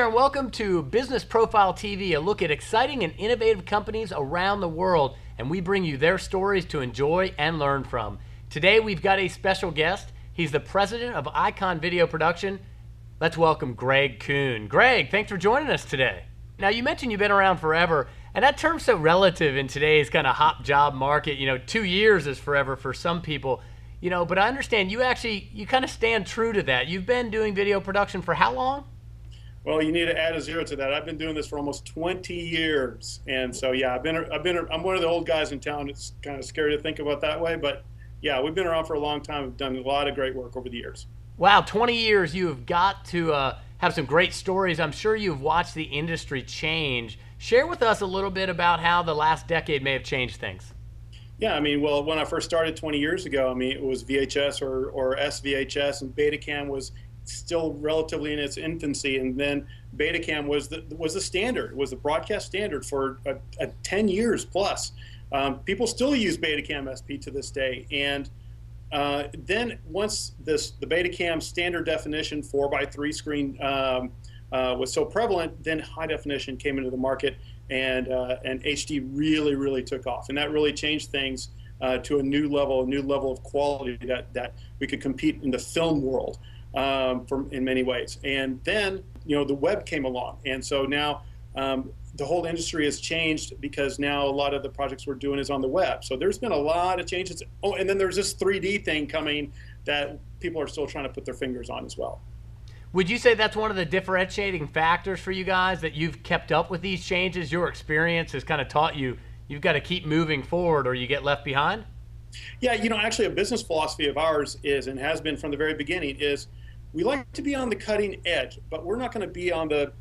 and welcome to Business Profile TV, a look at exciting and innovative companies around the world, and we bring you their stories to enjoy and learn from. Today we've got a special guest. He's the president of Eyecon Video Production. Let's welcome Greg Coon. Greg, thanks for joining us today. Now, you mentioned you've been around forever, and that term's so relative in today's kind of hot job market. 2 years is forever for some people. But I understand you kind of stand true to that. You've been doing video production for how long? Well, you need to add a zero to that. I've been doing this for almost 20 years, and so yeah, I'm one of the old guys in town. It's kind of scary to think about that way, but yeah, we've been around for a long time. We've done a lot of great work over the years. Wow, 20 years. You have got to have some great stories. I'm sure you've watched the industry change. Share with us a little bit about how the last decade may have changed things. Yeah, well, when I first started 20 years ago, it was VHS or SVHS, and Betacam was still relatively in its infancy, and then Betacam was the standard, was the broadcast standard for 10 years plus. People still use Betacam SP to this day, and then once the Betacam standard definition 4:3 screen was so prevalent, then high definition came into the market, and HD really took off, and that really changed things to a new level of quality that we could compete in the film world. In many ways. And then the web came along, and so now the whole industry has changed, because now a lot of the projects we're doing is on the web. So there's been a lot of changes. Oh, and then there's this 3D thing coming that people are still trying to put their fingers on as well. Would you say that's one of the differentiating factors for you guys, that you've kept up with these changes? Your experience has kind of taught you've got to keep moving forward or you get left behind? Yeah, actually a business philosophy of ours is, and has been from the very beginning, is we like to be on the cutting edge, but we're not going to be on the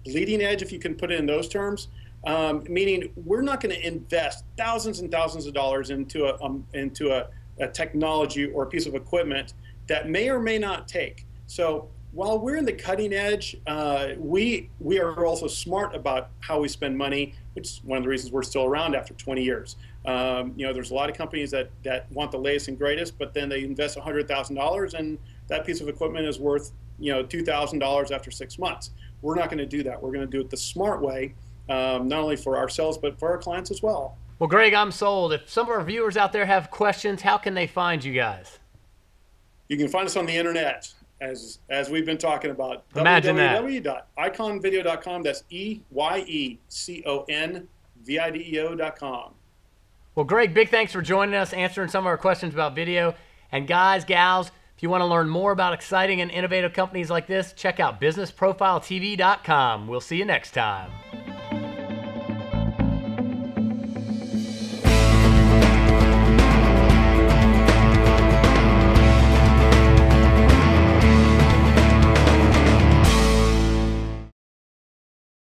bleeding edge, if you can put it in those terms. Meaning we're not going to invest thousands and thousands of dollars into a technology or a piece of equipment that may or may not take. So while we're in the cutting edge, we are also smart about how we spend money, which is one of the reasons we're still around after 20 years. There's a lot of companies that want the latest and greatest, but then they invest $100,000 and that piece of equipment is worth $2,000 after 6 months. We're not going to do that. We're going to do it the smart way, not only for ourselves but for our clients as well. Well, Greg, I'm sold. If some of our viewers out there have questions, how can they find you guys? You can find us on the internet, as we've been talking about. Imagine www.eyeconvideo.com. That's EYECONVIDEO.com. Well, Greg, big thanks for joining us, answering some of our questions about video. And guys, gals, if you want to learn more about exciting and innovative companies like this, check out businessprofiletv.com. We'll see you next time.